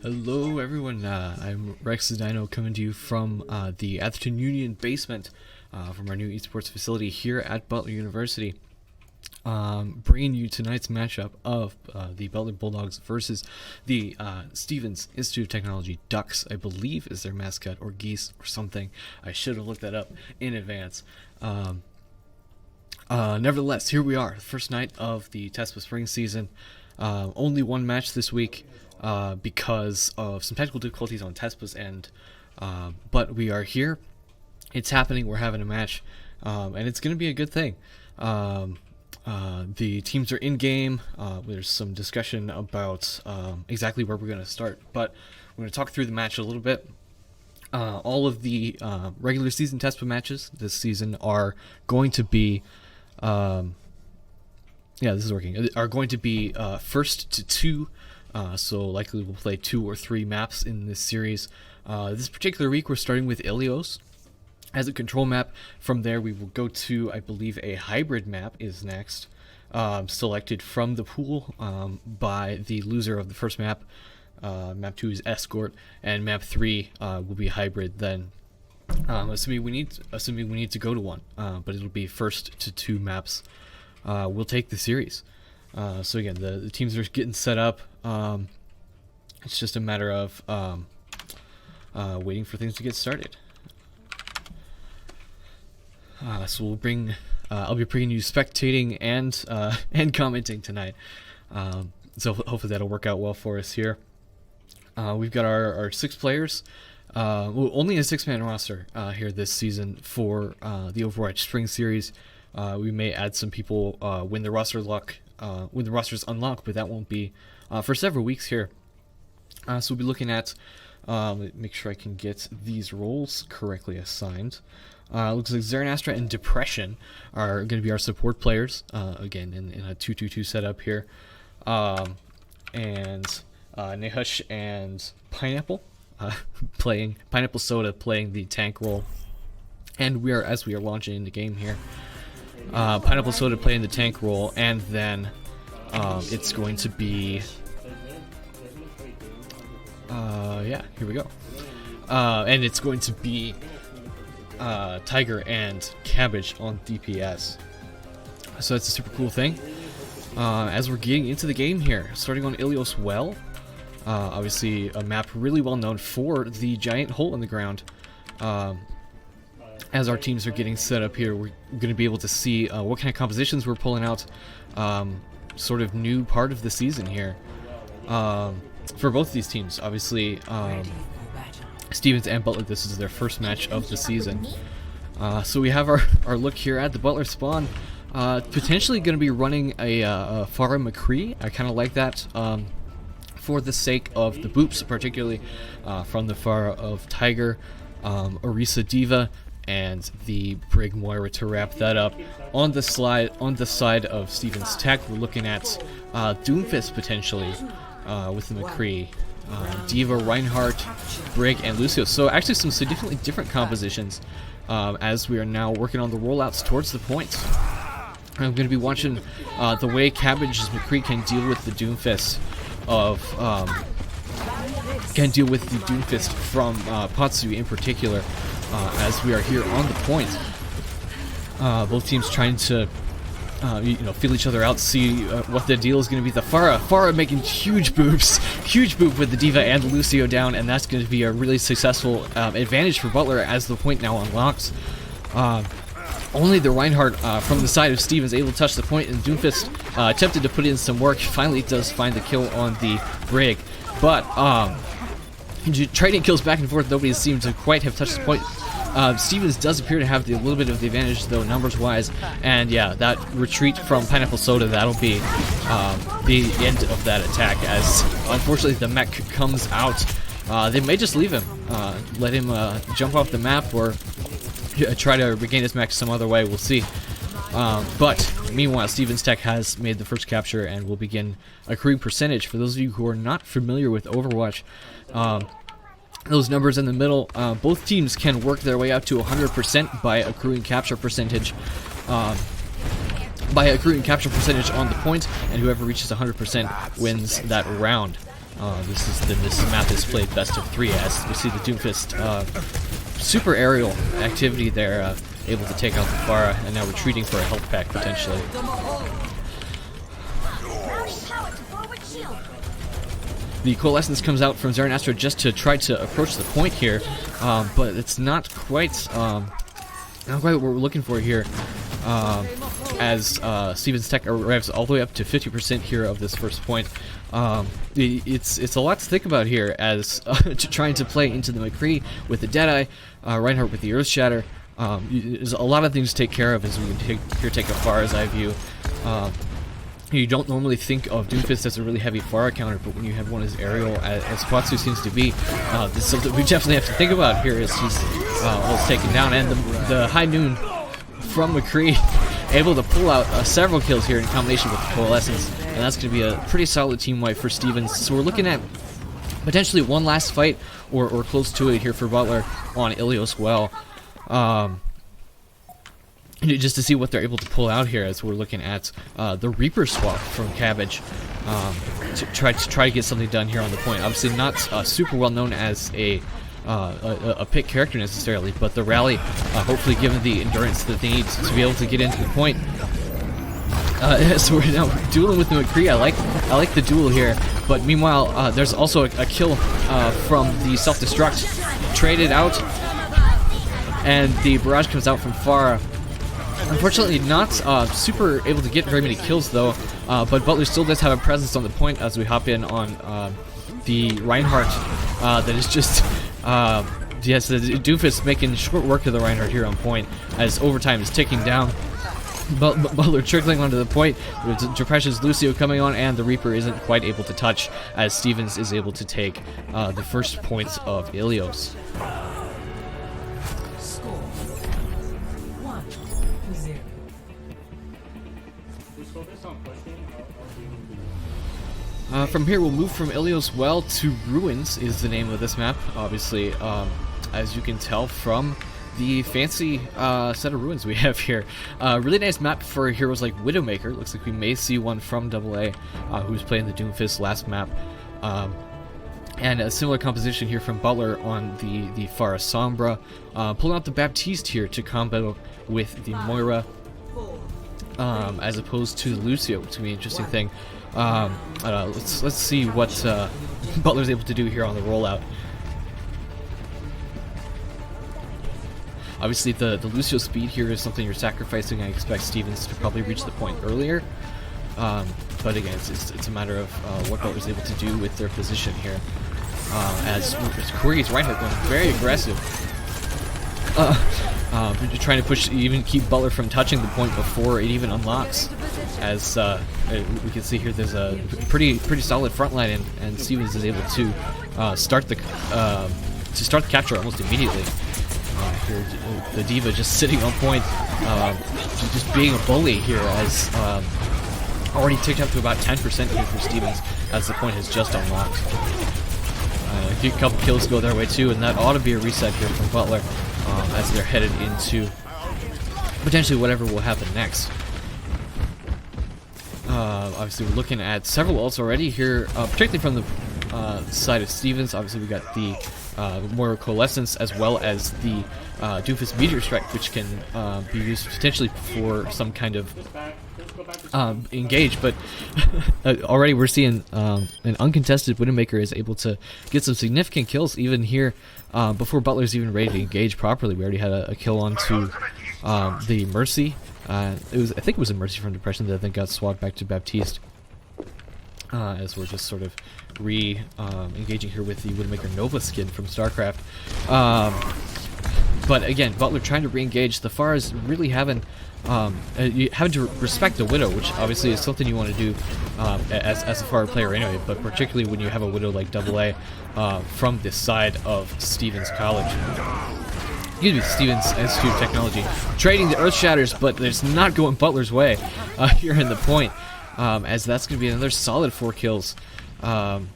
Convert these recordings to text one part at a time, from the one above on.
Hello everyone, I'm Rex the Dino coming to you from the Atherton Union basement from our new esports facility here at Butler University. Bringing you tonight's matchup of the Butler Bulldogs versus the Stevens Institute of Technology Ducks, I believe is their mascot, or geese or something. I should have looked that up in advance. Nevertheless, here we are, first night of the Tespa spring season. Only one match this week because of some technical difficulties on Tespa's end, but we are here. It's happening. We're having a match, and it's going to be a good thing. The teams are in game. There's some discussion about exactly where we're going to start, but we're going to talk through the match a little bit. All of the regular season Tespa matches this season are going to be this is working. Are going to be first to two, so likely we'll play 2 or 3 maps in this series. This particular week we're starting with Ilios as a control map. From there we will go to, I believe, a hybrid map is next, selected from the pool by the loser of the first map. Map 2 is Escort, and map 3 will be hybrid then. Assuming we need to go to one, but it'll be first to 2 maps. We'll take the series. So again, the teams are getting set up. It's just a matter of waiting for things to get started. So we'll bring. I'll be bringing you spectating and commenting tonight. So hopefully that'll work out well for us here. We've got our 6 players. Only a 6-man roster here this season for the Overwatch Spring Series. We may add some people when the rosters unlock, but that won't be for several weeks here. So we'll be looking at, make sure I can get these roles correctly assigned. Looks like Zaranastra and Depression are going to be our support players, again in a 2-2-2 setup here. And Nehush and Pineapple playing Pineapple Soda playing the tank role. And as we are launching into game here, Pineapple Soda playing the tank role, and then it's going to be here we go. And it's going to be Tiger and Cabbage on DPS. So that's a super cool thing. As we're getting into the game here, starting on Ilios Well, obviously a map really well known for the giant hole in the ground. As our teams are getting set up here, we're going to be able to see what kind of compositions we're pulling out. Sort of new part of the season here for both of these teams. Obviously, Stevens and Butler, this is their first match of the season. So we have our look here at the Butler spawn. Potentially going to be running a Farah McCree. I kind of like that for the sake of the boops, particularly from the Farah of Tiger, Orisa Diva, and the Brig Moira to wrap that up. On the side of Stevens Tech, we're looking at Doomfist potentially with the McCree, Diva, Reinhardt, Brig, and Lucio. So actually some significantly different compositions as we are now working on the rollouts towards the point. I'm going to be watching the way Cabbage's McCree can deal with the Doomfist from Patsu in particular. As we are here on the point, both teams trying to feel each other out, see what the deal is going to be. The Farah making huge boop with the Diva and the Lucio down, and that's going to be a really successful advantage for Butler as the point now unlocks. Only the Reinhardt from the side of Stevens able to touch the point, and Doomfist attempted to put in some work. Finally does find the kill on the Brig, but trading kills back and forth, nobody seemed to quite have touched the point. Stevens does appear to have a little bit of the advantage, though, numbers-wise. And yeah, that retreat from Pineapple Soda, that'll be the end of that attack, as unfortunately the mech comes out. They may just leave him, let him jump off the map, or try to regain his mech some other way. We'll see. But meanwhile, Stevens Tech has made the first capture and will begin accruing percentage. For those of you who are not familiar with Overwatch, those numbers in the middle, both teams can work their way up to 100% by accruing capture percentage. By accruing capture percentage on the point, and whoever reaches 100% wins that round. This map is played best of 3 as we see the Doomfist super aerial activity there, able to take out the Pharah, and now retreating for a health pack potentially. The Coalescence comes out from Zaranastra just to try to approach the point here, but it's not quite what we're looking for here, as Steven's tech arrives all the way up to 50% here of this first point. It's a lot to think about here as trying to play into the McCree with the Deadeye, Reinhardt with the Earth Shatter. There's a lot of things to take care of as we can take a Pharah's eye view. You don't normally think of Doomfist as a really heavy Pharah counter, but when you have one as aerial as Quatsu seems to be, this is something we definitely have to think about here as he's taken down. And the high noon from McCree able to pull out several kills here in combination with the Coalescence, and that's going to be a pretty solid team wipe for Stevens. So we're looking at potentially one last fight or close to it here for Butler on Ilios well. Just to see what they're able to pull out here as we're looking at the Reaper swap from Cabbage to try to get something done here on the point. Obviously not super well known as a pick character necessarily, but the rally hopefully given the endurance that they need to be able to get into the point. So we're now dueling with the McCree. I like the duel here, but meanwhile there's also a kill from the self-destruct traded out, and the barrage comes out from Pharah. Unfortunately not super able to get very many kills though, but Butler still does have a presence on the point as we hop in on the Reinhardt that is just yes, the Doofus making short work of the Reinhardt here on point as overtime is ticking down. Butler trickling onto the point with Depression's Lucio coming on, and the Reaper isn't quite able to touch as Stevens is able to take the first points of Ilios. From here, we'll move from Ilios Well to Ruins is the name of this map, obviously, as you can tell from the fancy set of ruins we have here. Really nice map for heroes like Widowmaker. Looks like we may see one from AA, who's playing the Doomfist last map. And a similar composition here from Butler on the Pharah Sombra. Pulling out the Baptiste here to combo with the Moira, as opposed to the Lucio, which is going to be an interesting thing. Let's see what Butler's able to do here on the rollout. Obviously, the Lucio speed here is something you're sacrificing. I expect Stevens to probably reach the point earlier, but again, it's a matter of what Butler's able to do with their position here. As Corey's Reinhardt going very aggressive, trying to push, even keep Butler from touching the point before it even unlocks. As we can see here, there's a pretty solid front line, and Stevens is able to start the capture almost immediately. Here, the Diva just sitting on point, just being a bully here, as already ticked up to about 10% here for Stevens as the point has just unlocked. A couple kills go their way too, and that ought to be a reset here from Butler as they're headed into potentially whatever will happen next. Obviously, we're looking at several ults already here, particularly from the side of Stevens. Obviously, we got the Moira Coalescence as well as the Doofus Meteor Strike, which can be used potentially for some kind of engage, but already we're seeing an uncontested Widowmaker is able to get some significant kills even here before Butler's even ready to engage properly. We already had a kill onto the Mercy. I think it was a Mercy from Depression that I think got swapped back to Baptiste, as we're just sort of engaging here with the Widowmaker Nova skin from StarCraft. But again, Butler trying to re-engage. The Pharah's really having to respect the Widow, which obviously is something you want to do as a Pharah player anyway, but particularly when you have a Widow like AA from this side of Stevens College. Excuse me, Stevens Institute of Technology. Trading the Earth Shatters, but it's not going Butler's way here in the point, as that's going to be another solid 4 kills. And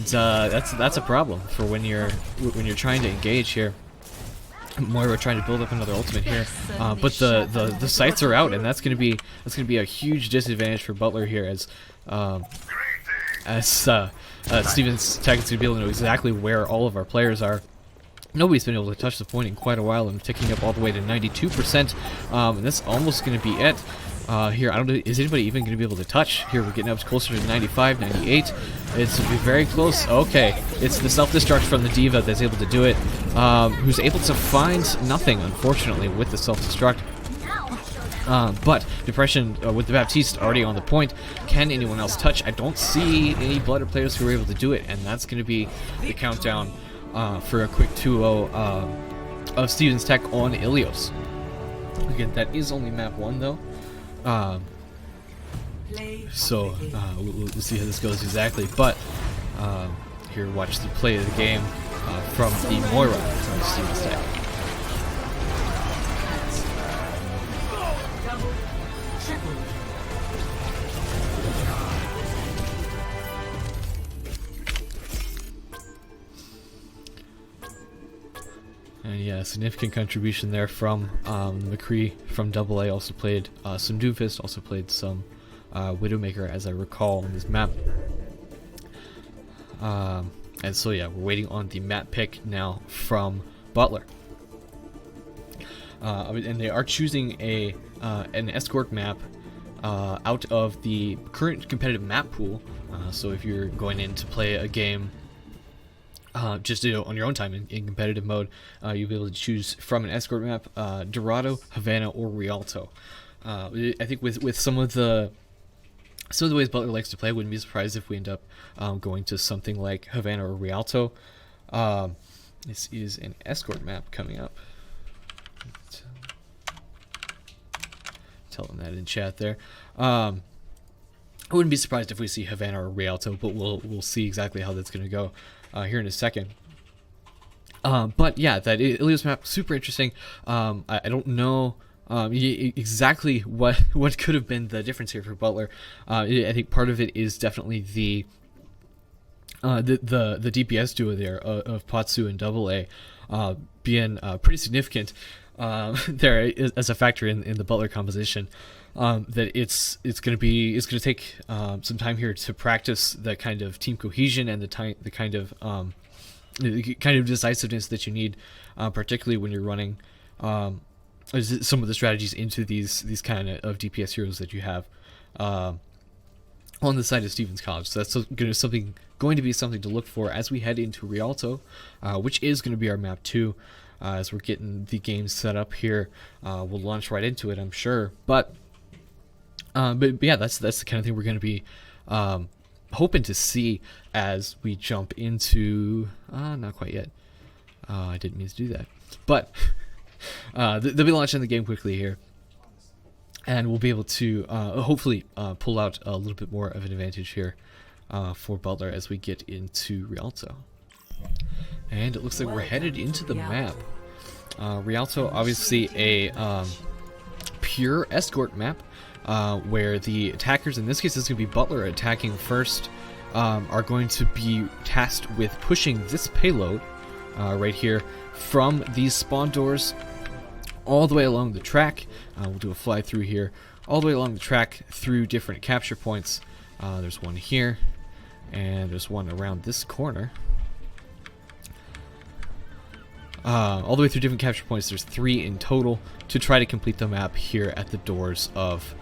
that's a problem for when you're trying to engage here. Moira trying to build up another ultimate here, but the sights are out, and that's gonna be a huge disadvantage for Butler here, as Steven's tech is gonna be able to know exactly where all of our players are. Nobody's been able to touch the point in quite a while, and ticking up all the way to 92%, and that's almost gonna be it. Here, I don't know, is anybody even going to be able to touch? Here, we're getting up closer to 95, 98. It's going to be very close. Okay, it's the self-destruct from the D.Va that's able to do it, who's able to find nothing, unfortunately, with the self-destruct. But Depression with the Baptiste already on the point. Can anyone else touch? I don't see any Butler players who are able to do it, and that's going to be the countdown for a quick 2-0 of Steven's tech on Ilios. Again, that is only map 1, though. So we'll see how this goes exactly, but here, watch the play of the game from the Moira from Steven's tech. And yeah, significant contribution there from McCree from AA. Also played some Doomfist, also played some Widowmaker, as I recall, on this map. And so yeah, we're waiting on the map pick now from Butler. And they are choosing an escort map out of the current competitive map pool. So if you're going in to play a game just on your own time in competitive mode, you'll be able to choose from an escort map, Dorado, Havana, or Rialto. I think with some of the ways Butler likes to play, I wouldn't be surprised if we end up going to something like Havana or Rialto. This is an escort map coming up. Tell them that in chat there. I wouldn't be surprised if we see Havana or Rialto, but we'll see exactly how that's going to go here in a second. But yeah, that Ilios map, super interesting. I don't know exactly what could have been the difference here for Butler. I think part of it is definitely the DPS duo there of Patsu and AA being pretty significant there as a factor in the Butler composition. That it's going to take some time here to practice that kind of team cohesion and the kind of decisiveness that you need, particularly when you're running some of the strategies into these kind of DPS heroes that you have on the side of Steven's College. So that's going to be something to look for as we head into Rialto, which is going to be our map 2. As we're getting the game set up here, we'll launch right into it, I'm sure. But yeah, that's the kind of thing we're going to be hoping to see as we jump into. Not quite yet. I didn't mean to do that, but they'll be launching the game quickly here, and we'll be able to hopefully pull out a little bit more of an advantage here for Butler as we get into Rialto. And it looks like we're headed into the map. Rialto, obviously a pure escort map, where the attackers, in this case it's going to be Butler attacking first, are going to be tasked with pushing this payload right here from these spawn doors all the way along the track. We'll do a fly through here, all the way along the track through different capture points. There's one here, and there's one around this corner. All the way through different capture points. There's 3 in total to try to complete the map here at the doors of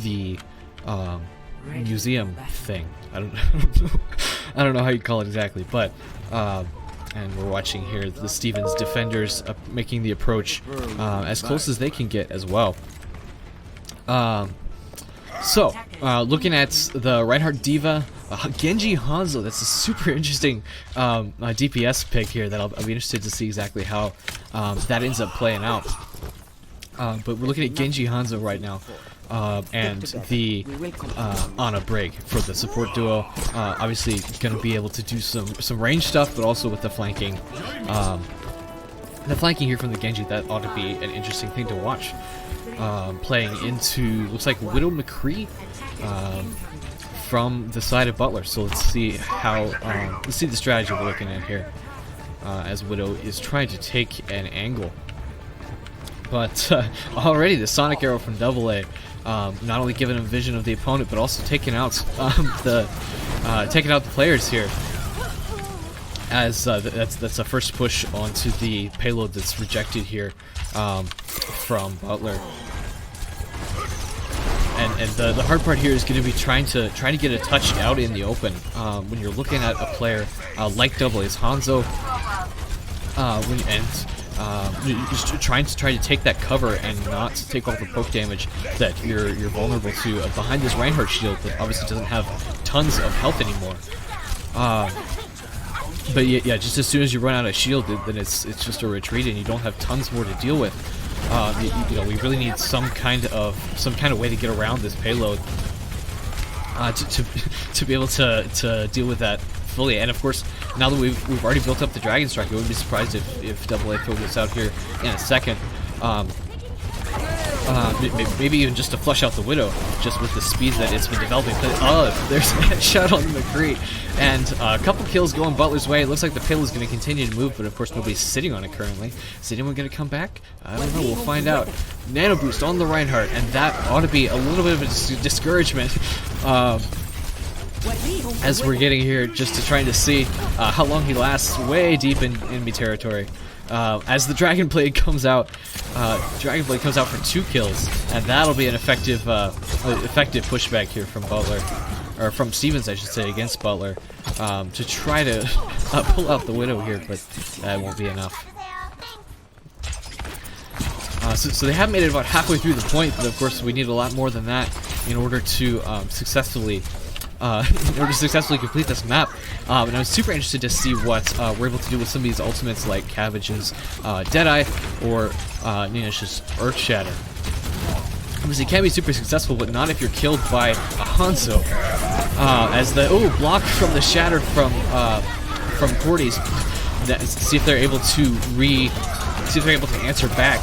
the museum thing. I don't know how you call it exactly, but and we're watching here the Stevens defenders making the approach as close as they can get as well. So looking at the Reinhardt D.Va, Genji Hanzo, that's a super interesting DPS pick here that I'll be interested to see exactly how that ends up playing out. But we're looking at Genji Hanzo right now, and the Ana Brig for the support duo. Obviously going to be able to do some range stuff, but also with the flanking. The flanking here from the Genji, that ought to be an interesting thing to watch. Playing into, looks like Widow McCree from the side of Butler. So let's see how let's see the strategy we're looking at here as Widow is trying to take an angle But already the Sonic Arrow from AA, not only giving him vision of the opponent, but also taking out the players here. As that's a first push onto the payload that's rejected here from Butler. And the hard part here is going to be trying to get a touch out in the open when you're looking at a player like AA's Hanzo, just trying to take that cover and not take all the poke damage that you're vulnerable to behind this Reinhardt shield that obviously doesn't have tons of health anymore. But yeah, just as soon as you run out of shield, then it's just a retreat, and you don't have tons more to deal with. You know, we really need some kind of way to get around this payload to be able to deal with that fully. And of course, now that we've already built up the Dragon Strike, I wouldn't be surprised if AA throw this out here in a second. Maybe even just to flush out the Widow, just with the speed that it's been developing. But, there's a headshot on McCree, and a couple kills going Butler's way. It looks like the payload is going to continue to move, but of course nobody's sitting on it currently. Is anyone going to come back? I don't know. We'll find out. Nano boost on the Reinhardt, and that ought to be a little bit of a discouragement as we're getting here, just to trying to see how long he lasts way deep in enemy territory. As the Dragon Blade comes out, for 2 kills, and that'll be an effective pushback here from Butler, or from Stevens, I should say, against Butler, to try to pull out the Widow here, but that won't be enough. So they have made it about halfway through the point, but of course we need a lot more than that in order to successfully complete this map. And I'm super interested to see what we're able to do with some of these ultimates like Cabbage's Deadeye or Ninish's Earth Shatter. Obviously, it can be super successful, but not if you're killed by a Hanzo. As the block from the Shatter from Cordy's. See if they're able to answer back.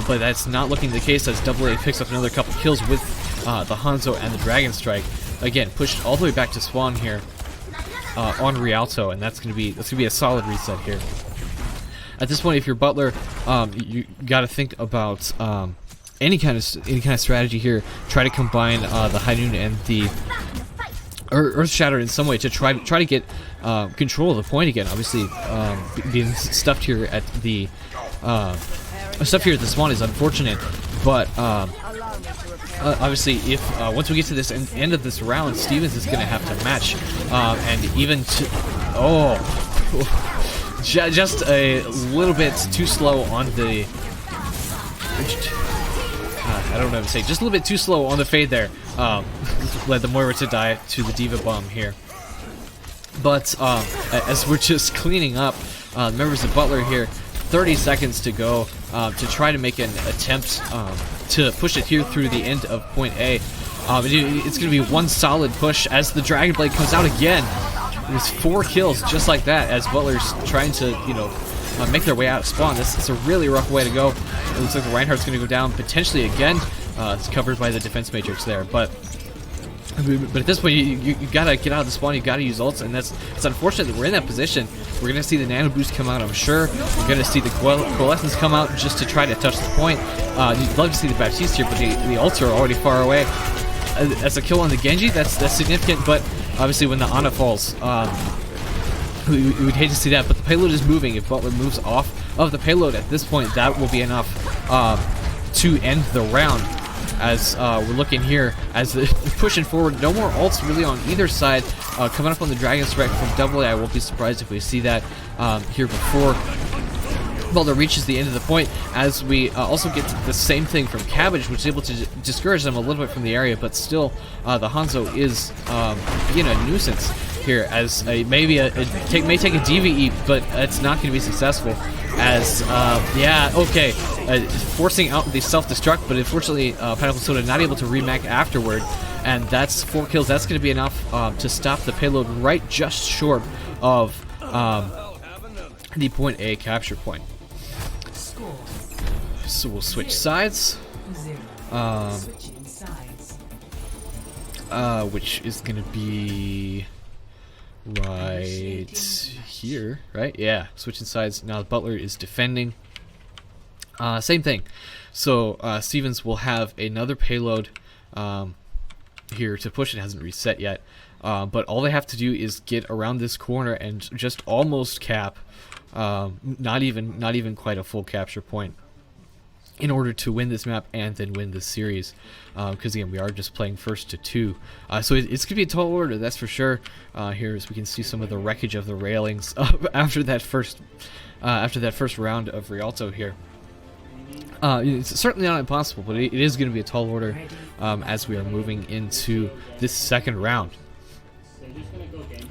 But that's not looking the case, as AA picks up another couple kills with the Hanzo and the Dragon Strike. Again, pushed all the way back to spawn here on Rialto, and that's gonna be a solid reset here. At this point, if you're Butler, you got to think about any kind of strategy here. Try to combine the High Noon and the Earth Shatter in some way to try to get control of the point again. Obviously, being stuffed here at the spawn is unfortunate, but obviously, if once we get to this end of this round, Stevens is going to have to match, and even just a little bit too slow on the. I don't know what to say. Just a little bit too slow on the fade there. Led the Moira to die to the Diva Bomb here. But as we're just cleaning up, members of Butler here. 30 seconds to go to try to make an attempt to push it here through the end of point A. It's going to be one solid push as the Dragon Blade comes out again. There's 4 kills just like that as Butler's trying to, make their way out of spawn. It's a really rough way to go. It looks like the Reinhardt's going to go down potentially again. It's covered by the defense matrix there, but at this point, you gotta get out of the spawn. You gotta use ults, and it's unfortunate that we're in that position. We're gonna see the Nano Boost come out, I'm sure. We're gonna see the Coalescence come out just to try to touch the point. You'd love to see the Baptiste here, but the ults are already far away. As a kill on the Genji, that's significant, but obviously when the Ana falls, we would hate to see that. But the payload is moving. If Butler moves off of the payload at this point, that will be enough to end the round. As we're looking here, as pushing forward, no more ults really on either side. Coming up on the Dragon Strike from AA, I won't be surprised if we see that here before Butler reaches the end of the point. As we also get the same thing from Cabbage, which is able to discourage them a little bit from the area, but still the Hanzo is being a nuisance here, as may take a DVE, but it's not going to be successful. As forcing out the self-destruct, but unfortunately Pineapple Soda not able to remake afterward, and that's 4 kills. That's going to be enough to stop the payload right just short of the point A capture point. So we'll switch sides, which is going to be right here, right? Yeah, switching sides. Now Butler is defending. Same thing. So Stevens will have another payload here to push. It hasn't reset yet, but all they have to do is get around this corner and just almost cap, not even quite a full capture point, in order to win this map and then win this series, because again, we are just playing first to 2, so it's gonna be a tall order, that's for sure. Here, as we can see some of the wreckage of the railings after that first round of Rialto here. It's certainly not impossible, but it is going to be a tall order as we are moving into this second round.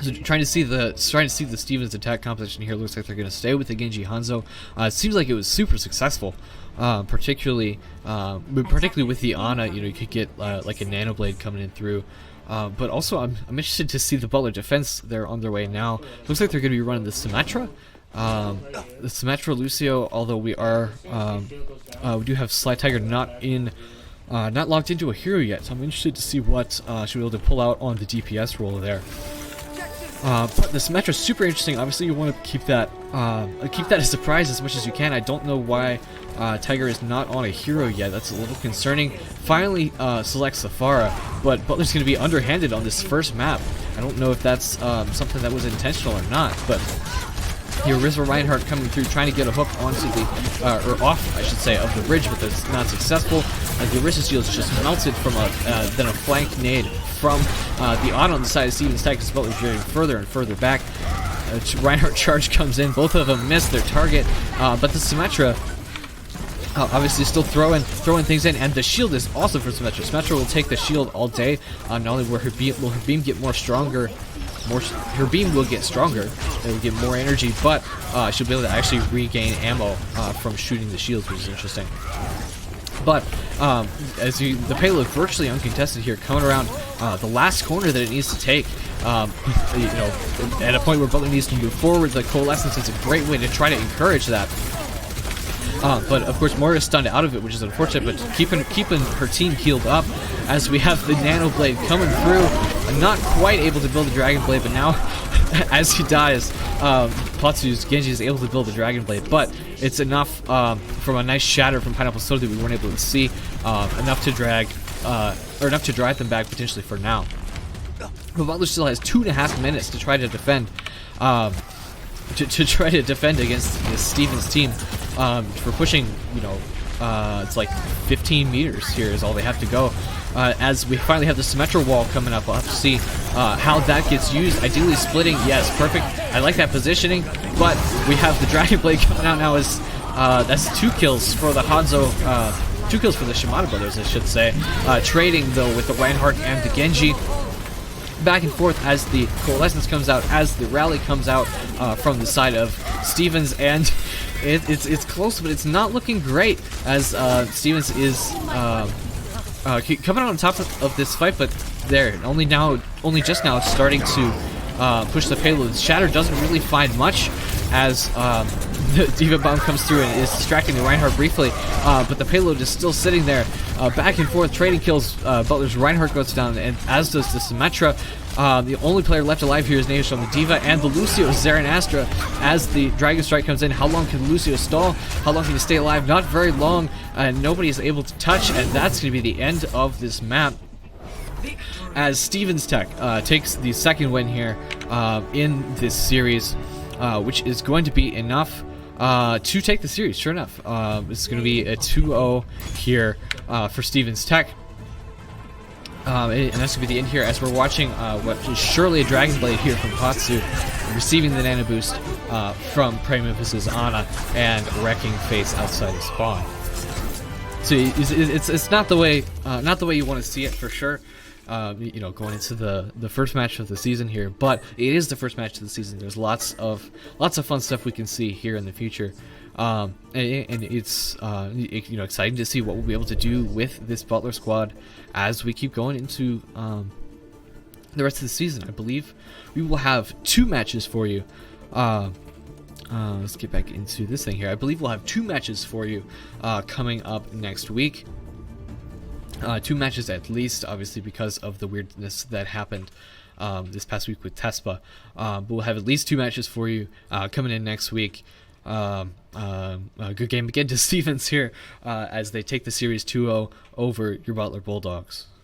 So trying to see the Stevens attack composition here. Looks like they're going to stay with the Genji Hanzo. It seems like it was super successful, particularly with the Ana. You know, you could get like a Nano Blade coming in through. But also, I'm interested to see the Butler defense. They're on their way now. Looks like they're going to be running the Symmetra. The Symmetra Lucio, although we do have Sly Tiger not locked into a hero yet, so I'm interested to see what she'll be able to pull out on the DPS role there. But the Symmetra is super interesting. Obviously, you want to keep that a surprise as much as you can. I don't know why Tiger is not on a hero yet. That's a little concerning. Finally selects Safara, but Butler's going to be underhanded on this first map. I don't know if that's something that was intentional or not, but here, Rizzo Reinhardt coming through, trying to get a hook onto the, or off, I should say, of the bridge, but that's not successful. The Orisa shield is just melted from then a flank nade from the Ana on the side of Stevens Tech, as Butler's getting further and further back. Reinhardt charge comes in, both of them miss their target, but the Symmetra obviously still throwing things in, and the shield is awesome for Symmetra. Symmetra will take the shield all day. Not only will her beam get more stronger, her beam will get stronger, it will get more energy, but she'll be able to actually regain ammo from shooting the shields, which is interesting. But the payload virtually uncontested here, coming around the last corner that it needs to take. You know, at a point where Butler needs to move forward, the Coalescence is a great way to try to encourage that. But of course, Moira is stunned out of it, which is unfortunate. But keeping her team healed up, as we have the Nano Blade coming through. Not quite able to build a Dragon Blade, but now, as he dies, Platsu's Genji is able to build a Dragon Blade. But it's enough from a nice shatter from Pineapple Soda that we weren't able to see, enough to drive them back potentially for now. But Butler still has 2.5 minutes to try to defend. To try to defend against the Stevens team for pushing, you know, it's like 15 meters here is all they have to go. As we finally have the Symmetra wall coming up, we'll have to see how that gets used. Ideally splitting, yes, perfect. I like that positioning, but we have the Dragon Blade coming out now as that's 2 kills for the Hanzo, 2 kills for the Shimada brothers, I should say. Trading, though, with the Reinhardt and the Genji. Back and forth as the Coalescence comes out, as the rally comes out from the side of Stevens, and it's close, but it's not looking great as Stevens is coming out on top of this fight, but only just now it's starting to push the payload. Shatter doesn't really find much as the Diva Bomb comes through and is distracting the Reinhardt briefly, but the payload is still sitting there. Back and forth, trading kills. Butler's Reinhardt goes down, and as does the Symmetra. The only player left alive here is Navish on the Diva, and the Lucio is Zarin Astra as the Dragon Strike comes in. How long can Lucio stall? How long can he stay alive? Not very long, and nobody is able to touch, and that's going to be the end of this map. As Stevens Tech takes the second win here in this series, which is going to be enough to take the series. Sure enough, it's going to be a 2-0 here for Stevens Tech. And that's going to be the end here as we're watching what is surely a Dragon Blade here from Patsu, receiving the Nano Boost from Prey Memphis's Ana and wrecking face outside of spawn. So it's not the way you want to see it for sure. You know, going into the first match of the season here, but it is the first match of the season. There's lots of fun stuff we can see here in the future, and it's you know, exciting to see what we'll be able to do with this Butler squad as we keep going into the rest of the season. I believe we will have 2 matches for you. Let's get back into this thing here. I believe we'll have 2 matches for you coming up next week. 2 matches at least, obviously because of the weirdness that happened this past week with Tespa. But we'll have at least 2 matches for you coming in next week. Good game again to Stevens here as they take the series 2-0 over your Butler Bulldogs.